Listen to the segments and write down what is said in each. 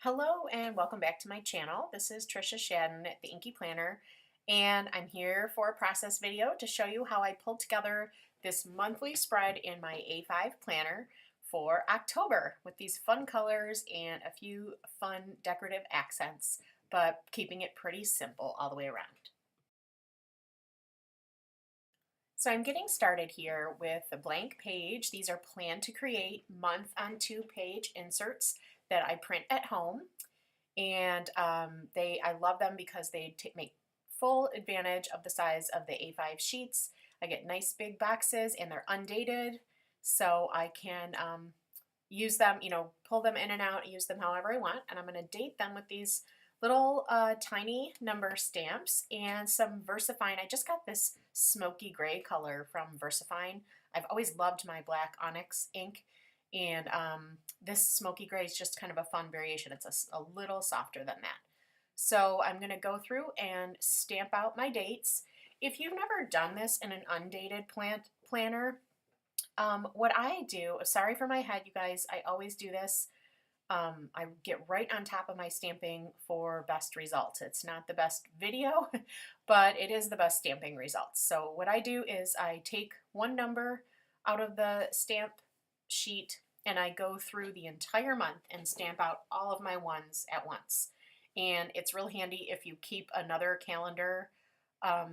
Hello and welcome back to my channel. This is Trisha Shadden, the Inky Planner, and I'm here for a process video to show you how I pulled together this monthly spread in my A5 planner for October with these fun colors and a few fun decorative accents, but keeping it pretty simple all the way around. So I'm getting started here with a blank page. These are planned to create month on 2-page inserts that I print at home. And I love them because they make full advantage of the size of the A5 sheets. I get nice big boxes and they're undated, so I can use them, pull them in and out, use them however I want. And I'm going to date them with these little tiny number stamps and some VersaFine. I just got this smoky gray color from VersaFine. I've always loved my black onyx ink, and this smoky gray is just kind of a fun variation. It's a little softer than that. So I'm going to go through and stamp out my dates. If you've never done this in an undated planner, what I do, sorry for my head, you guys, I always do this. I get right on top of my stamping for best results. It's not the best video, but it is the best stamping results. So what I do is I take one number out of the stamp sheet and I go through the entire month and stamp out all of my ones at once. And it's real handy if you keep another calendar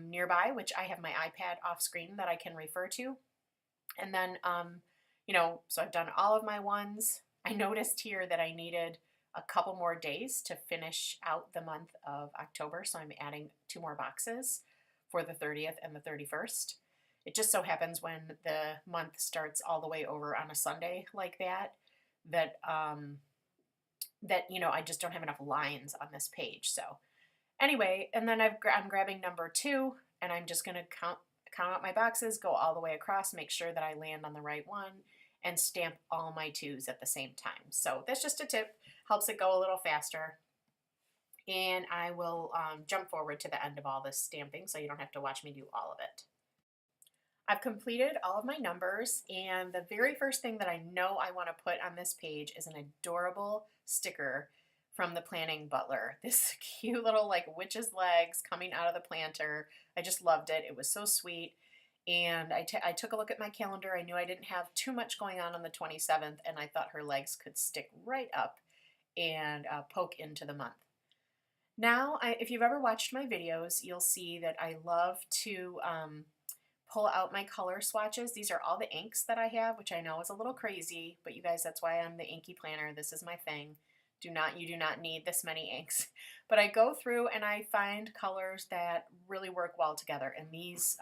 nearby, which I have my iPad off screen that I can refer to. And then, so I've done all of my ones. I noticed here that I needed a couple more days to finish out the month of October, so I'm adding 2 more boxes for the 30th and the 31st. It just so happens when the month starts all the way over on a Sunday like that, I just don't have enough lines on this page. So anyway, and then I'm grabbing number 2, and I'm just going to count out my boxes, go all the way across, make sure that I land on the right one, and stamp all my 2s at the same time. So that's just a tip, helps it go a little faster. And I will jump forward to the end of all this stamping so you don't have to watch me do all of it. I've completed all of my numbers, and the very first thing that I know I want to put on this page is an adorable sticker from the Planning Butler. This cute little witch's legs coming out of the planter. I just loved it. It was so sweet. And I took a look at my calendar. I knew I didn't have too much going on the 27th, and I thought her legs could stick right up and poke into the month. Now, if you've ever watched my videos, you'll see that I love to pull out my color swatches. These are all the inks that I have, which I know is a little crazy, but you guys, that's why I'm the Inky Planner. This is my thing. You do not need this many inks. But I go through and I find colors that really work well together. And these,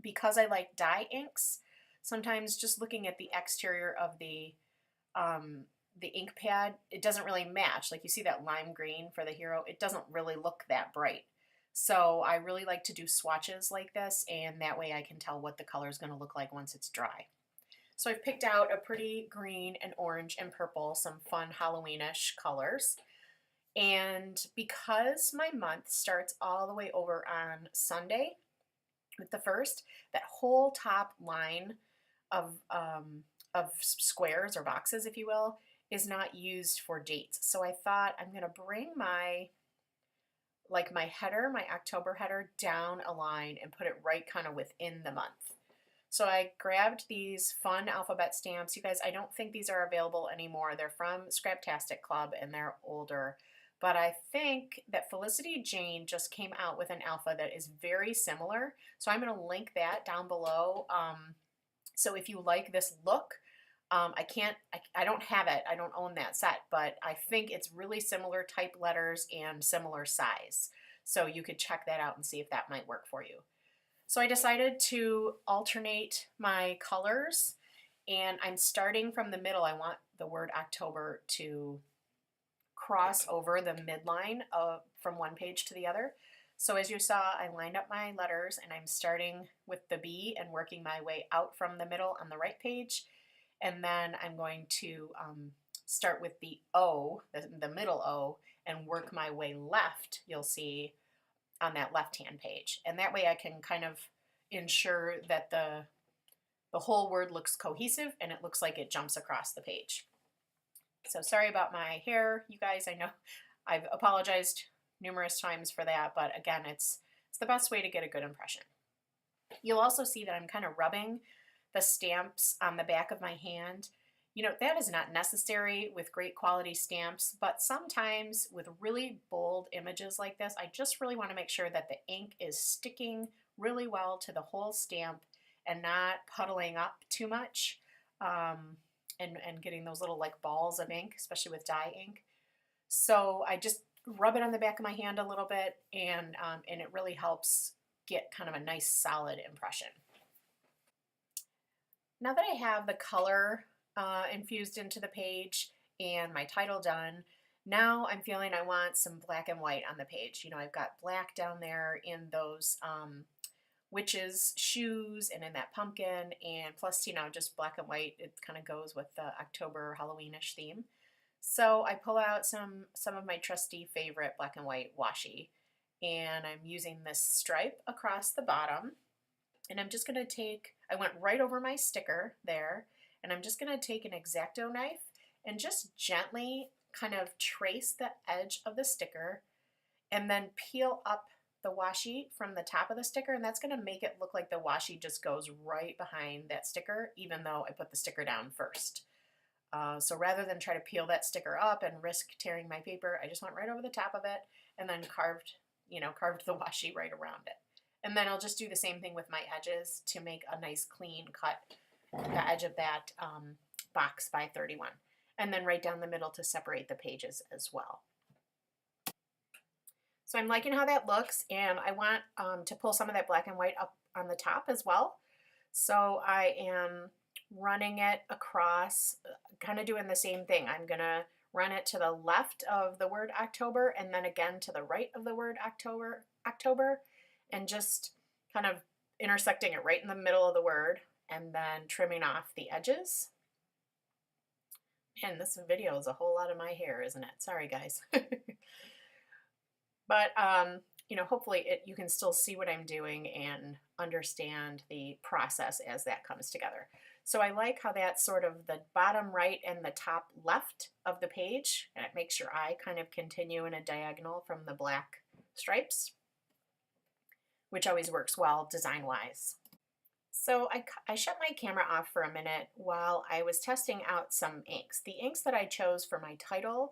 because I like dye inks, sometimes just looking at the exterior of the ink pad, it doesn't really match. Like you see that lime green for the hero, it doesn't really look that bright. So I really like to do swatches like this, and that way I can tell what the color is going to look like once it's dry. So I've picked out a pretty green and orange and purple, some fun Halloweenish colors. And because my month starts all the way over on Sunday with the 1st, that whole top line of squares or boxes, if you will, is not used for dates. So I thought I'm going to bring my header, my October header, down a line and put it right kind of within the month. So I grabbed these fun alphabet stamps. You guys, I don't think these are available anymore. They're from Scraptastic Club and they're older. But I think that Felicity Jane just came out with an alpha that is very similar. So I'm going to link that down below. So if you like this look, I don't have it. I don't own that set, but I think it's really similar type letters and similar size. So you could check that out and see if that might work for you. So I decided to alternate my colors, and I'm starting from the middle. I want the word October to cross over the midline from one page to the other. So as you saw, I lined up my letters, and I'm starting with the B and working my way out from the middle on the right page. And then I'm going to start with the O, the middle O, and work my way left, you'll see, on that left-hand page. And that way I can kind of ensure that the whole word looks cohesive and it looks like it jumps across the page. So sorry about my hair, you guys. I know I've apologized numerous times for that, but again, it's the best way to get a good impression. You'll also see that I'm kind of rubbing the stamps on the back of my hand. You know, that is not necessary with great quality stamps, but sometimes with really bold images like this, I just really want to make sure that the ink is sticking really well to the whole stamp and not puddling up too much, and getting those little like balls of ink, especially with dye ink. So I just rub it on the back of my hand a little bit, and it really helps get kind of a nice solid impression. Now that I have the color infused into the page and my title done, now I'm feeling I want some black and white on the page. You know, I've got black down there in those witches' shoes and in that pumpkin, and plus, you know, just black and white. It kind of goes with the October Halloweenish theme. So I pull out some of my trusty favorite black and white washi, and I'm using this stripe across the bottom. And I'm just going to take, I went right over my sticker there, and I'm just going to take an X-Acto knife and just gently kind of trace the edge of the sticker and then peel up the washi from the top of the sticker, and that's going to make it look like the washi just goes right behind that sticker, even though I put the sticker down first. So rather than try to peel that sticker up and risk tearing my paper, I just went right over the top of it and then carved the washi right around it. And then I'll just do the same thing with my edges to make a nice clean cut, the edge of that box by 31. And then right down the middle to separate the pages as well. So I'm liking how that looks, and I want to pull some of that black and white up on the top as well. So I am running it across, kind of doing the same thing. I'm going to run it to the left of the word October and then again to the right of the word October, and just kind of intersecting it right in the middle of the word and then trimming off the edges. And this video is a whole lot of my hair, isn't it? Sorry, guys. But, you know, hopefully you can still see what I'm doing and understand the process as that comes together. So I like how that's sort of the bottom right and the top left of the page, and it makes your eye kind of continue in a diagonal from the black stripes, which always works well design-wise. So I shut my camera off for a minute while I was testing out some inks. The inks that I chose for my title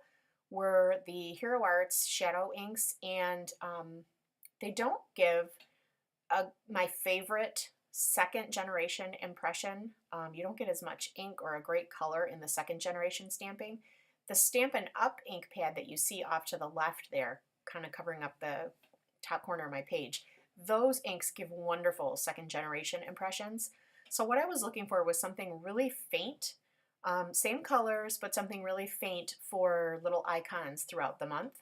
were the Hero Arts Shadow inks, and they don't give my favorite second generation impression. You don't get as much ink or a great color in the second generation stamping. The Stampin' Up ink pad that you see off to the left there, kind of covering up the top corner of my page, those inks give wonderful second generation impressions. So what I was looking for was something really faint, same colors, but something really faint for little icons throughout the month.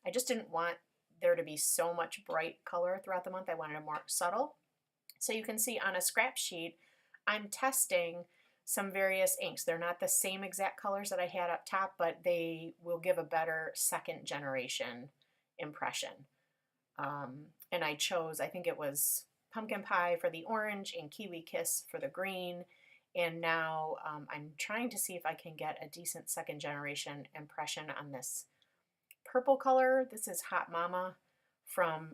I just didn't want there to be so much bright color throughout the month. I wanted it more subtle. So you can see on a scrap sheet, I'm testing some various inks. They're not the same exact colors that I had up top, but they will give a better second generation impression. And I chose, I think it was Pumpkin Pie for the orange and Kiwi Kiss for the green. And now I'm trying to see if I can get a decent second generation impression on this purple color. This is Hot Mama from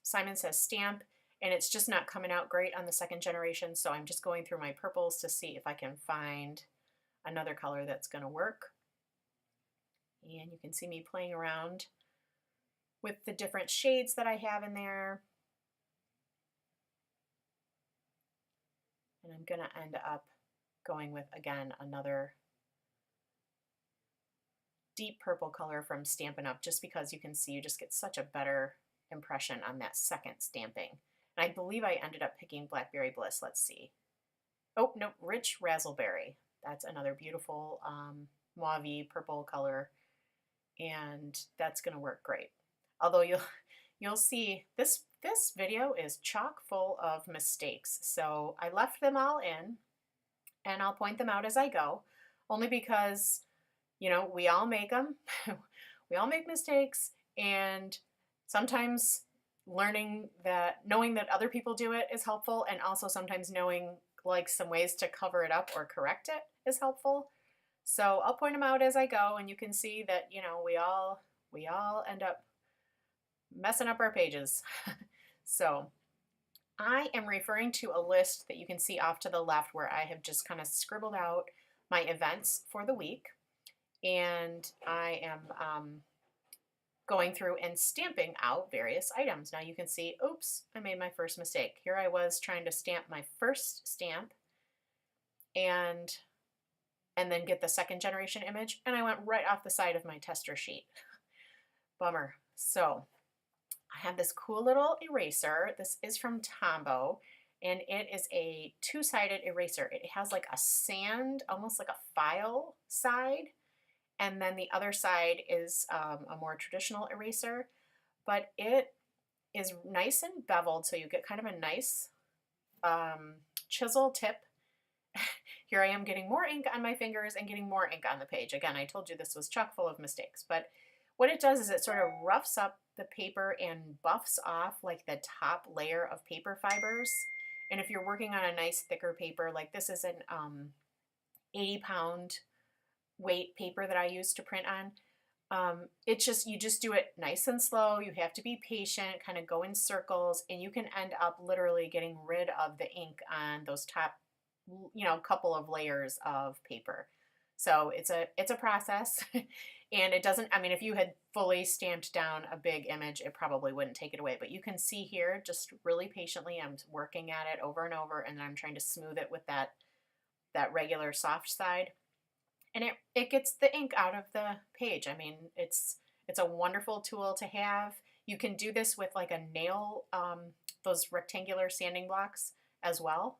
Simon Says Stamp, and it's just not coming out great on the second generation, so I'm just going through my purples to see if I can find another color that's going to work. And you can see me playing around with the different shades that I have in there. And I'm going to end up going with, again, another deep purple color from Stampin' Up, just because you can see you just get such a better impression on that second stamping. And I believe I ended up picking Blackberry Bliss. Let's see. Oh, no, Rich Razzleberry. That's another beautiful mauve purple color, and that's going to work great. Although you'll see this video is chock full of mistakes. So I left them all in, and I'll point them out as I go, only because, you know, we all make them. We all make mistakes, and sometimes knowing that other people do it is helpful, and also sometimes knowing like some ways to cover it up or correct it is helpful. So I'll point them out as I go, and you can see that, you know, we all end up messing up our pages. So I am referring to a list that you can see off to the left where I have just kind of scribbled out my events for the week. And I am going through and stamping out various items. Now you can see, oops, I made my first mistake. Here I was trying to stamp my first stamp and then get the second generation image, and I went right off the side of my tester sheet. Bummer. So I have this cool little eraser. This is from Tombow, and it is a two-sided eraser. It has like a sand, almost like a file side, and then the other side is a more traditional eraser, but it is nice and beveled, so you get kind of a nice chisel tip. Here I am getting more ink on my fingers and getting more ink on the page. Again, I told you this was chock full of mistakes, but what it does is it sort of roughs up the paper and buffs off like the top layer of paper fibers. And if you're working on a nice thicker paper, like this is an 80-pound weight paper that I use to print on, it's just, you just do it nice and slow. You have to be patient, kind of go in circles, and you can end up literally getting rid of the ink on those top, you know, couple of layers of paper. So it's a process. And it doesn't, I mean, if you had fully stamped down a big image, it probably wouldn't take it away. But you can see here, just really patiently, I'm working at it over and over, and I'm trying to smooth it with that regular soft side. And it gets the ink out of the page. I mean, it's a wonderful tool to have. You can do this with like a nail, those rectangular sanding blocks as well.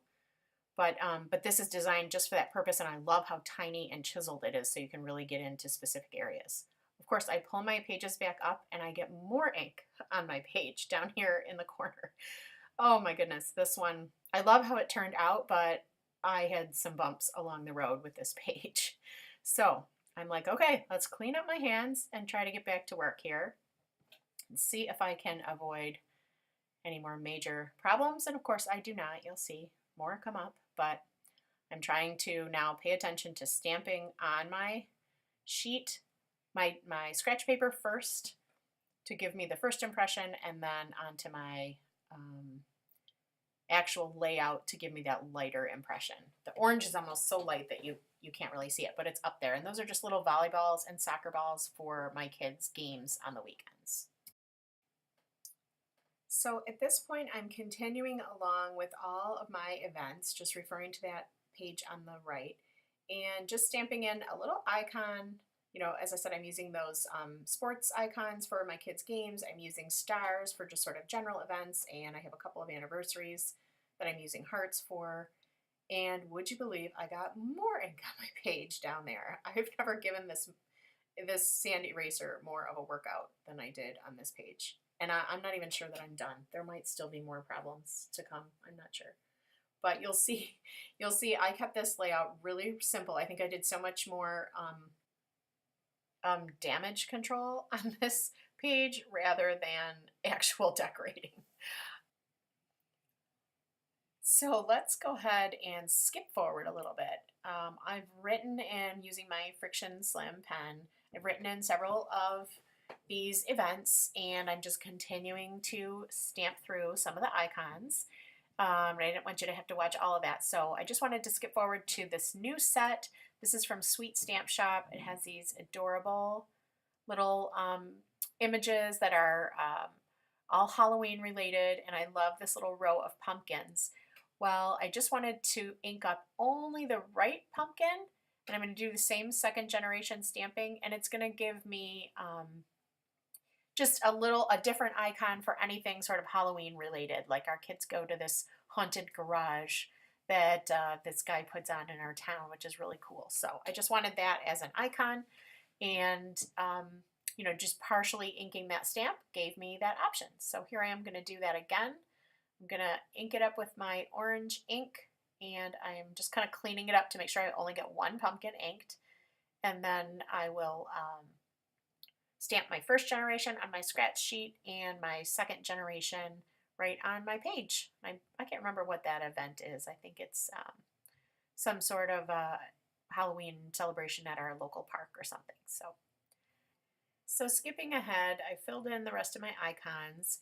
But this is designed just for that purpose, and I love how tiny and chiseled it is, so you can really get into specific areas. Of course, I pull my pages back up, and I get more ink on my page down here in the corner. Oh my goodness, this one, I love how it turned out, but I had some bumps along the road with this page. So I'm like, okay, let's clean up my hands and try to get back to work here and see if I can avoid any more major problems. And of course, I do not. You'll see more come up, but I'm trying to now pay attention to stamping on my sheet, my scratch paper first to give me the first impression, and then onto my actual layout to give me that lighter impression. The orange is almost so light that you can't really see it, but it's up there. And those are just little volleyballs and soccer balls for my kids' games on the weekends. So at this point, I'm continuing along with all of my events, just referring to that page on the right, and just stamping in a little icon. You know, as I said, I'm using those sports icons for my kids' games. I'm using stars for just sort of general events, and I have a couple of anniversaries that I'm using hearts for. And would you believe I got more ink on my page down there? I've never given this sand eraser more of a workout than I did on this page. And I'm not even sure that I'm done. There might still be more problems to come. I'm not sure. But you'll see I kept this layout really simple. I think I did so much more damage control on this page rather than actual decorating. So let's go ahead and skip forward a little bit. I've written in using my Friction Slim pen. I've written in several of these events, and I'm just continuing to stamp through some of the icons. I didn't want you to have to watch all of that, so I just wanted to skip forward to this new set. This is from Sweet Stamp Shop. It has these adorable little images that are all Halloween related, and I love this little row of pumpkins. Well, I just wanted to ink up only the right pumpkin, and I'm going to do the same second generation stamping, and it's going to give me just a different icon for anything sort of Halloween related. Like our kids go to this haunted garage that this guy puts on in our town, which is really cool. So I just wanted that as an icon, and you know, just partially inking that stamp gave me that option. So here I am going to do that again. I'm going to ink it up with my orange ink, and I'm just kind of cleaning it up to make sure I only get one pumpkin inked. And then I will stamp my first generation on my scratch sheet and my second generation right on my page. I can't remember what that event is. I think it's some sort of Halloween celebration at our local park or something. So skipping ahead, I filled in the rest of my icons.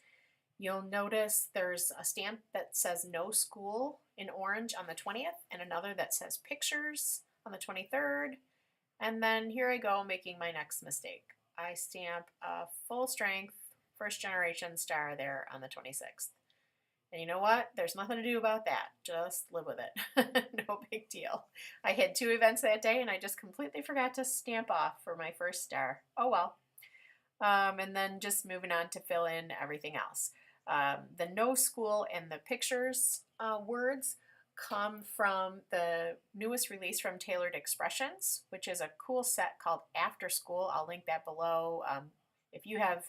You'll notice there's a stamp that says no school in orange on the 20th and another that says pictures on the 23rd. And then here I go making my next mistake. I stamp a full strength first generation star there on the 26th. And you know what? There's nothing to do about that. Just live with it. No big deal. I had 2 events that day and I just completely forgot to stamp off for my first star. Oh well. And then just moving on to fill in everything else. The no school and the pictures words come from the newest release from Tailored Expressions, which is a cool set called After School. I'll link that below. If you have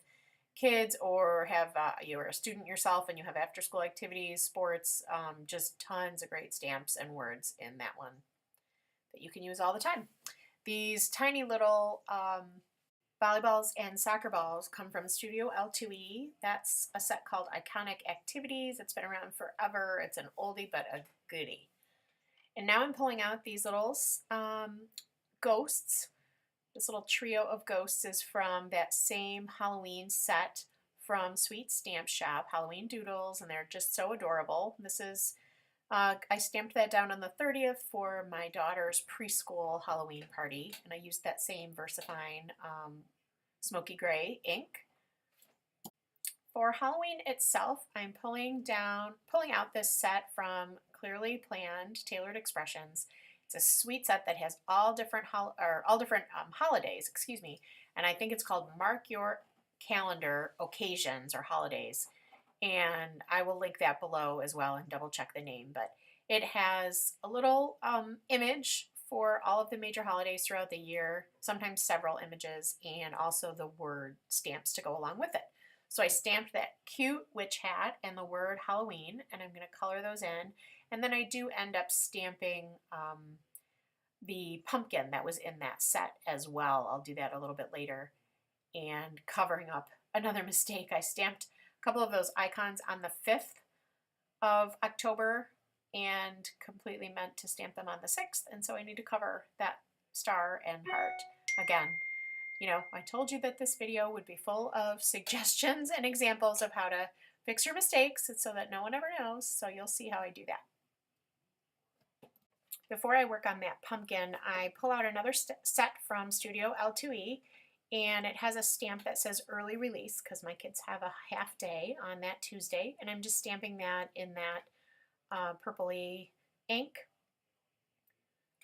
kids or have you're a student yourself and you have after school activities, sports, just tons of great stamps and words in that one that you can use all the time. These tiny little volleyballs and soccer balls come from Studio L2E. That's a set called Iconic Activities. It's been around forever. It's an oldie but a goodie. And now I'm pulling out these little ghosts. This little trio of ghosts is from that same Halloween set from Sweet Stamp Shop, Halloween Doodles, and they're just so adorable. This is, I stamped that down on the 30th for my daughter's preschool Halloween party, and I used that same VersaFine smoky gray ink. For Halloween itself, I'm pulling out this set from Clearly Planned Tailored Expressions. It's a sweet set that has all different holidays, excuse me, and I think it's called Mark Your Calendar Occasions or Holidays. And I will link that below as well and double check the name. But it has a little image for all of the major holidays throughout the year, sometimes several images, and also the word stamps to go along with it. So I stamped that cute witch hat and the word Halloween, and I'm going to color those in. And then I do end up stamping the pumpkin that was in that set as well. I'll do that a little bit later. And covering up another mistake, I stamped a couple of those icons on the 5th of October and completely meant to stamp them on the 6th. And so I need to cover that star and heart again. You know, I told you that this video would be full of suggestions and examples of how to fix your mistakes so that no one ever knows. So you'll see how I do that. Before I work on that pumpkin, I pull out another set from Studio L2E, and it has a stamp that says early release because my kids have a half day on that Tuesday, and I'm just stamping that in that purpley ink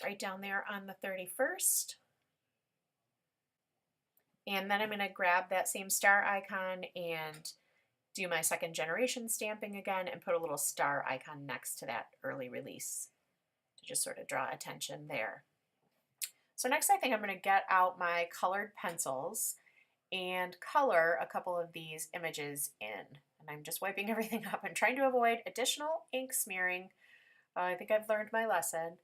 right down there on the 31st. And then I'm going to grab that same star icon and do my second generation stamping again and put a little star icon next to that early release to just sort of draw attention there. So next I think I'm going to get out my colored pencils and color a couple of these images in. And I'm just wiping everything up and trying to avoid additional ink smearing. I think I've learned my lesson.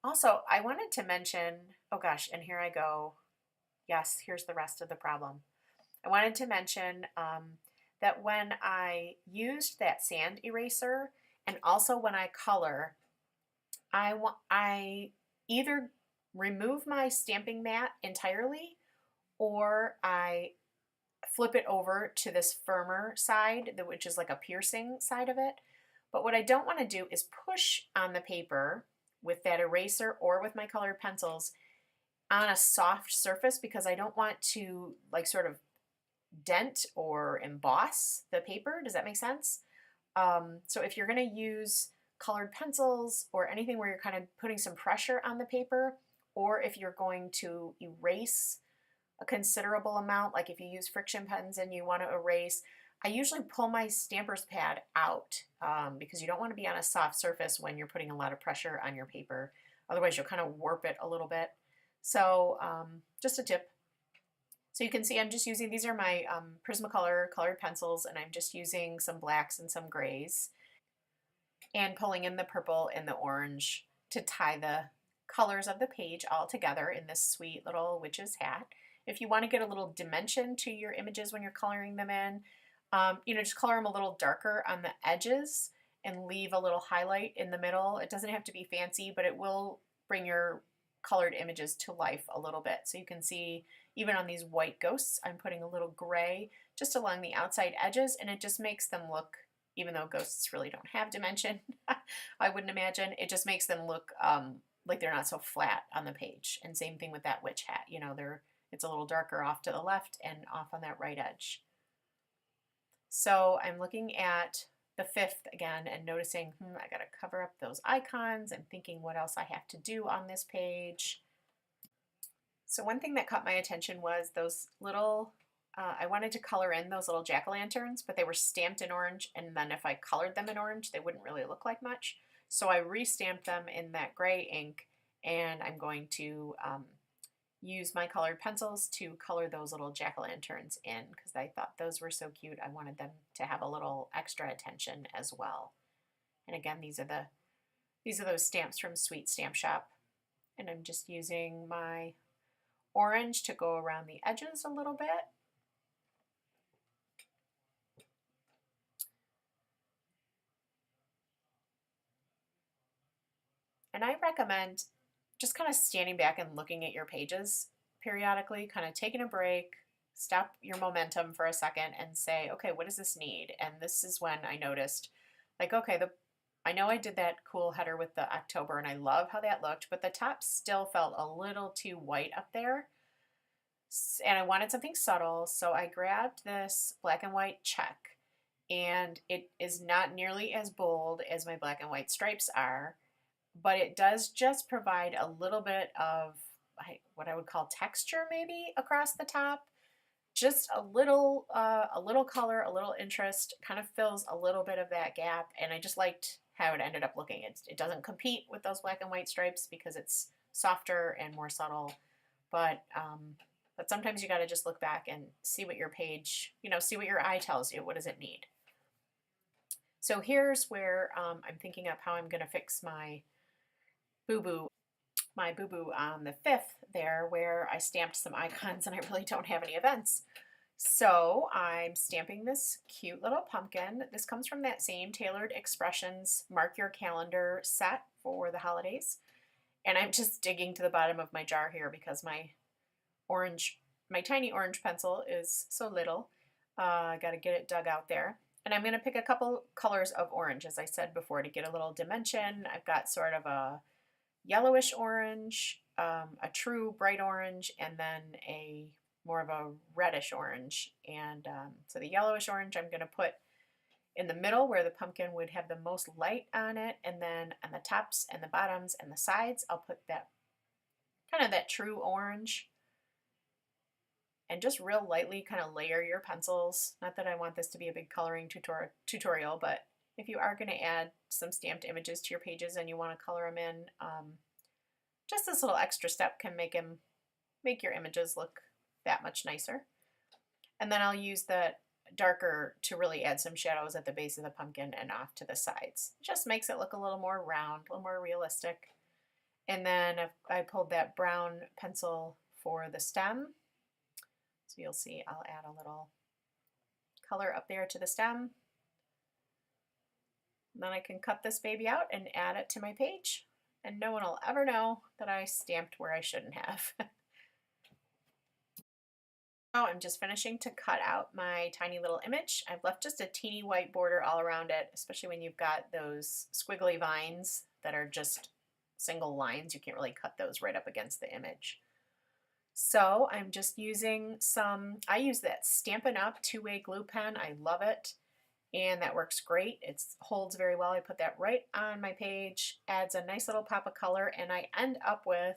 Also, I wanted to mention, oh gosh, and here I go. Yes, here's the rest of the problem. I wanted to mention that when I used that sand eraser and also when I color, I either remove my stamping mat entirely or I flip it over to this firmer side, which is like a piercing side of it. But what I don't want to do is push on the paper with that eraser or with my colored pencils on a soft surface because I don't want to like sort of dent or emboss the paper. Does that make sense? So if you're going to use colored pencils or anything where you're kind of putting some pressure on the paper, or if you're going to erase a considerable amount, like if you use friction pens and you want to erase, I usually pull my stamper's pad out because you don't want to be on a soft surface when you're putting a lot of pressure on your paper. Otherwise you'll kind of warp it a little bit. So just a tip. So you can see I'm just using, these are my Prismacolor colored pencils, and I'm just using some blacks and some grays and pulling in the purple and the orange to tie the colors of the page all together in this sweet little witch's hat. If you want to get a little dimension to your images when you're coloring them in, you know, just color them a little darker on the edges and leave a little highlight in the middle. It doesn't have to be fancy, but it will bring your colored images to life a little bit. So you can see even on these white ghosts, I'm putting a little gray just along the outside edges, and it just makes them look, even though ghosts really don't have dimension, I wouldn't imagine, it just makes them look like they're not so flat on the page. And same thing with that witch hat, you know, it's a little darker off to the left and off on that right edge. So I'm looking at the 5th again and noticing, I gotta cover up those icons. I'm thinking what else I have to do on this page. So one thing that caught my attention was those little, I wanted to color in those little jack-o'-lanterns, but they were stamped in orange, and then if I colored them in orange, they wouldn't really look like much. So I re-stamped them in that gray ink, and I'm going to use my colored pencils to color those little jack-o'-lanterns in because I thought those were so cute. I wanted them to have a little extra attention as well. And again, these are those stamps from Sweet Stamp Shop, and I'm just using my orange to go around the edges a little bit. And I recommend just kind of standing back and looking at your pages periodically, kind of taking a break, stop your momentum for a second and say, okay, what does this need? And this is when I noticed, like, okay, I know I did that cool header with the October and I love how that looked, but the top still felt a little too white up there. And I wanted something subtle, so I grabbed this black and white check, and it is not nearly as bold as my black and white stripes are, but it does just provide a little bit of what I would call texture maybe across the top. Just a little color, a little interest, kind of fills a little bit of that gap, and I just liked how it ended up looking. It doesn't compete with those black and white stripes because it's softer and more subtle, but sometimes you got to just look back and see what your page, see what your eye tells you. What does it need? So here's where I'm thinking of how I'm going to fix my boo-boo on the 5th there, where I stamped some icons and I really don't have any events. So I'm stamping this cute little pumpkin. This comes from that same Tailored Expressions Mark Your Calendar set for the holidays. And I'm just digging to the bottom of my jar here because my tiny orange pencil is so little. I got to get it dug out there. And I'm going to pick a couple colors of orange, as I said before, to get a little dimension. I've got sort of a yellowish orange, a true bright orange, and then a more of a reddish orange. And so the yellowish orange I'm going to put in the middle where the pumpkin would have the most light on it, and then on the tops and the bottoms and the sides I'll put that kind of that true orange. And just real lightly kind of layer your pencils. Not that I want this to be a big coloring tutorial, but if you are going to add some stamped images to your pages and you want to color them in, just this little extra step can make your images look that much nicer. And then I'll use the darker to really add some shadows at the base of the pumpkin and off to the sides. It just makes it look a little more round, a little more realistic. And then I pulled that brown pencil for the stem. So you'll see I'll add a little color up there to the stem. And then I can cut this baby out and add it to my page, and no one will ever know that I stamped where I shouldn't have. Now I'm just finishing to cut out my tiny little image. I've left just a teeny white border all around it, especially when you've got those squiggly vines that are just single lines. You can't really cut those right up against the image. So I'm just using I use that Stampin' Up! 2-way glue pen. I love it, and that works great. It holds very well. I put that right on my page, adds a nice little pop of color, and I end up with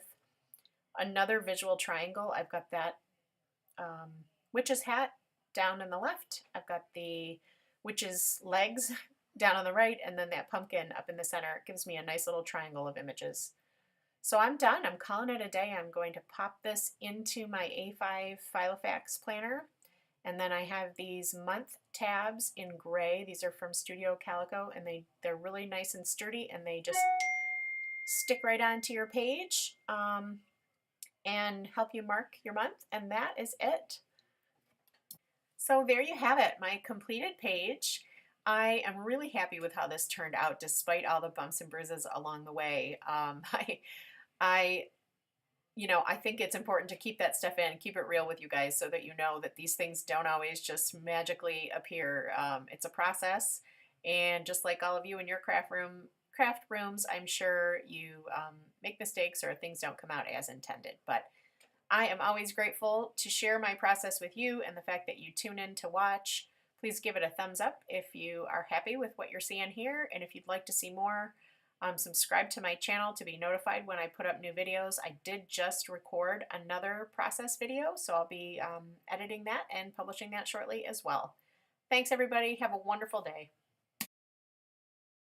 another visual triangle. I've got that witch's hat down on the left. I've got the witch's legs down on the right, and then that pumpkin up in the center. It gives me a nice little triangle of images. So I'm done. I'm calling it a day. I'm going to pop this into my A5 Filofax planner. And then I have these month tabs in gray. These are from Studio Calico, and they're really nice and sturdy, and they just stick right onto your page and help you mark your month. And that is it. So there you have it, my completed page. I am really happy with how this turned out despite all the bumps and bruises along the way. I you know, I think it's important to keep that stuff in, keep it real with you guys so that you know that these things don't always just magically appear. It's a process. And just like all of you in your craft rooms, I'm sure you make mistakes or things don't come out as intended. But I am always grateful to share my process with you and the fact that you tune in to watch. Please give it a thumbs up if you are happy with what you're seeing here. And if you'd like to see more, subscribe to my channel to be notified when I put up new videos. I did just record another process video, so I'll be editing that and publishing that shortly as well. Thanks, everybody. Have a wonderful day.